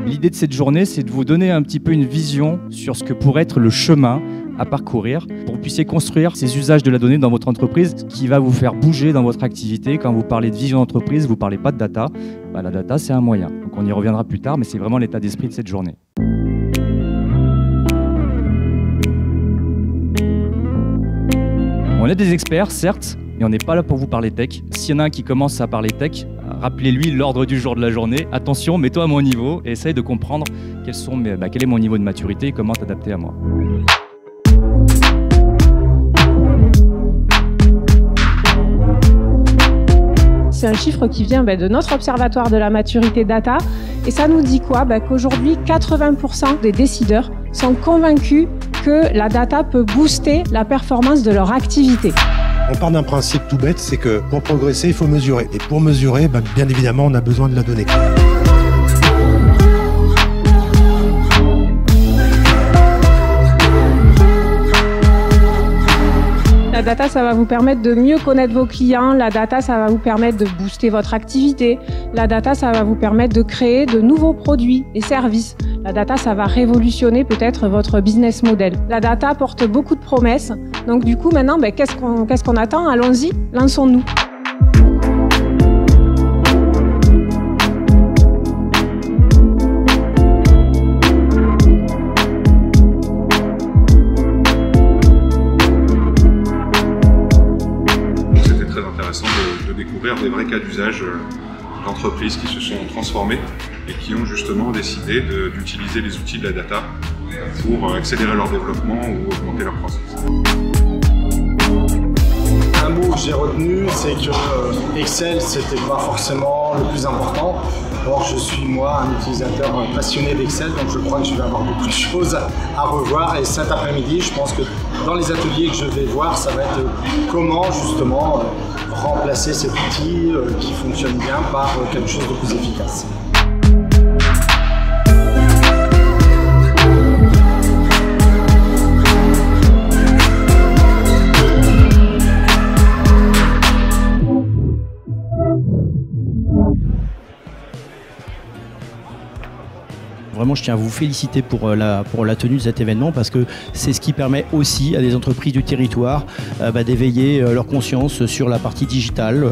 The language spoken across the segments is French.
L'idée de cette journée, c'est de vous donner un petit peu une vision sur ce que pourrait être le chemin à parcourir pour que vous puissiez construire ces usages de la donnée dans votre entreprise qui va vous faire bouger dans votre activité. Quand vous parlez de vision d'entreprise, vous ne parlez pas de data. La data, c'est un moyen. Donc on y reviendra plus tard, mais c'est vraiment l'état d'esprit de cette journée. On est des experts, certes, mais on n'est pas là pour vous parler tech. S'il y en a un qui commence à parler tech, rappelez-lui l'ordre du jour de la journée. Attention, mets-toi à mon niveau et essaye de comprendre quel est mon niveau de maturité et comment t'adapter à moi. C'est un chiffre qui vient de notre observatoire de la maturité data. Et ça nous dit quoi? Qu'aujourd'hui, 80% des décideurs sont convaincus que la data peut booster la performance de leur activité. On part d'un principe tout bête, c'est que pour progresser, il faut mesurer. Et pour mesurer, bien évidemment, on a besoin de la donnée. La data, ça va vous permettre de mieux connaître vos clients. La data, ça va vous permettre de booster votre activité. La data, ça va vous permettre de créer de nouveaux produits et services. La data, ça va révolutionner peut-être votre business model. La data porte beaucoup de promesses. Donc du coup, maintenant, qu'est-ce qu'on attend? Allons-y, lançons-nous. De découvrir des vrais cas d'usage d'entreprises qui se sont transformées et qui ont justement décidé d'utiliser les outils de la data pour accélérer leur développement ou augmenter leur croissance. Un mot que j'ai retenu, c'est que Excel, c'était pas forcément le plus important. Or, je suis moi un utilisateur passionné d'Excel, donc je crois que je vais avoir beaucoup de choses à revoir. Et cet après-midi, je pense que dans les ateliers que je vais voir, ça va être comment justement remplacer cet outil qui fonctionne bien par quelque chose de plus efficace. Vraiment, je tiens à vous féliciter pour la tenue de cet événement parce que c'est ce qui permet aussi à des entreprises du territoire d'éveiller leur conscience sur la partie digitale.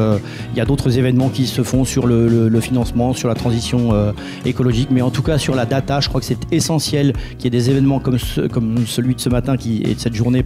Il y a d'autres événements qui se font sur le financement, sur la transition écologique, mais en tout cas sur la data, je crois que c'est essentiel qu'il y ait des événements comme celui de ce matin et de cette journée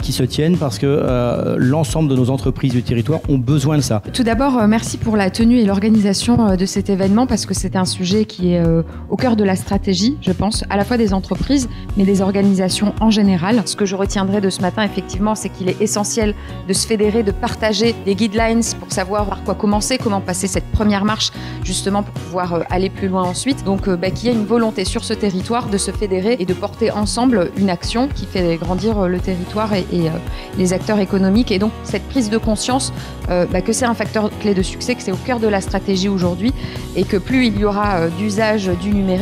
qui se tiennent parce que l'ensemble de nos entreprises du territoire ont besoin de ça. Tout d'abord, merci pour la tenue et l'organisation de cet événement parce que c'est un sujet qui est au cœur de la stratégie, je pense, à la fois des entreprises, mais des organisations en général. Ce que je retiendrai de ce matin, effectivement, c'est qu'il est essentiel de se fédérer, de partager des guidelines pour savoir par quoi commencer, comment passer cette première marche, justement pour pouvoir aller plus loin ensuite. Donc, qu'il y ait une volonté sur ce territoire de se fédérer et de porter ensemble une action qui fait grandir le territoire et les acteurs économiques. Et donc, cette prise de conscience que c'est un facteur clé de succès, que c'est au cœur de la stratégie aujourd'hui et que plus il y aura d'usage du numérique,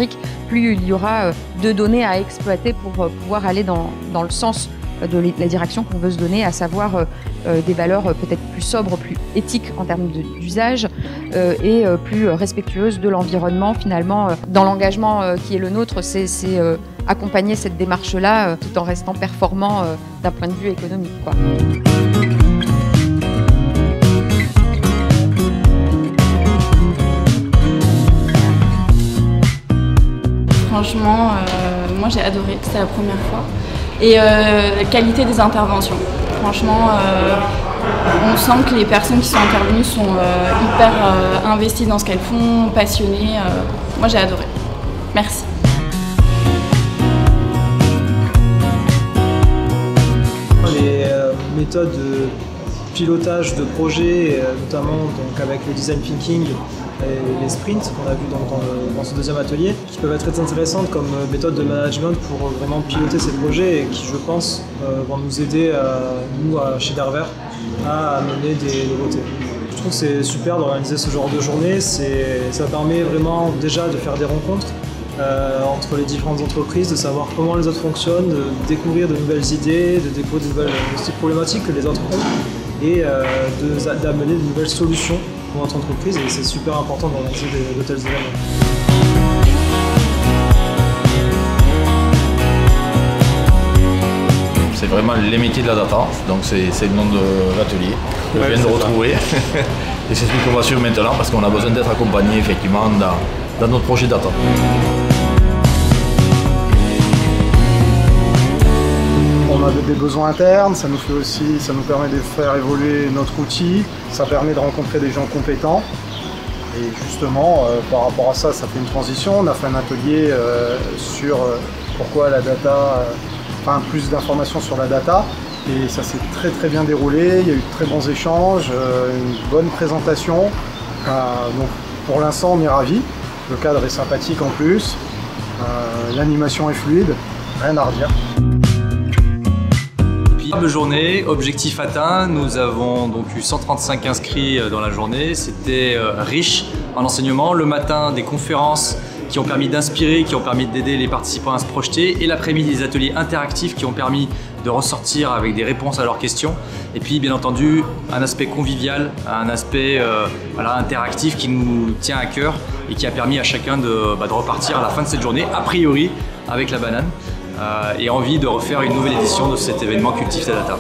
plus il y aura de données à exploiter pour pouvoir aller dans le sens de la direction qu'on veut se donner, à savoir des valeurs peut-être plus sobres, plus éthiques en termes d'usage et plus respectueuses de l'environnement. Finalement, dans l'engagement qui est le nôtre, c'est accompagner cette démarche-là tout en restant performant d'un point de vue économique, quoi. Franchement, moi j'ai adoré, c'était la première fois. Et la qualité des interventions. Franchement, on sent que les personnes qui sont intervenues sont hyper investies dans ce qu'elles font, passionnées. Moi j'ai adoré. Merci. Les méthodes de pilotage de projet, notamment donc avec le design thinking, et les sprints qu'on a vu dans ce deuxième atelier, qui peuvent être très intéressantes comme méthode de management pour vraiment piloter ces projets et qui, je pense, vont nous aider, nous, chez Derver, à amener des nouveautés. Je trouve que c'est super d'organiser ce genre de journée. Ça permet vraiment déjà de faire des rencontres entre les différentes entreprises, de savoir comment les autres fonctionnent, de découvrir de nouvelles idées, de découvrir de nouvelles problématiques que les autres ont et d'amener de nouvelles solutions pour notre entreprise et c'est super important d'organiser de tels événements. C'est vraiment les métiers de la data, donc c'est le nom de l'atelier que je viens de retrouver. Et c'est ce qu'on va suivre maintenant parce qu'on a besoin d'être accompagné effectivement dans notre projet data. On a des besoins internes, ça nous permet de faire évoluer notre outil, ça permet de rencontrer des gens compétents. Et justement, par rapport à ça, ça fait une transition. On a fait un atelier sur pourquoi la data, plus d'informations sur la data. Et ça s'est très bien déroulé, il y a eu de très bons échanges, une bonne présentation. Donc pour l'instant, on est ravis. Le cadre est sympathique en plus, l'animation est fluide, rien à redire. Superbe journée, objectif atteint, nous avons donc eu 135 inscrits dans la journée, c'était riche en enseignements. Le matin, des conférences qui ont permis d'inspirer, qui ont permis d'aider les participants à se projeter, et l'après-midi des ateliers interactifs qui ont permis de ressortir avec des réponses à leurs questions. Et puis bien entendu un aspect convivial, un aspect interactif qui nous tient à cœur et qui a permis à chacun de repartir à la fin de cette journée, a priori avec la banane, et envie de refaire une nouvelle édition de cet événement Cultive ta data.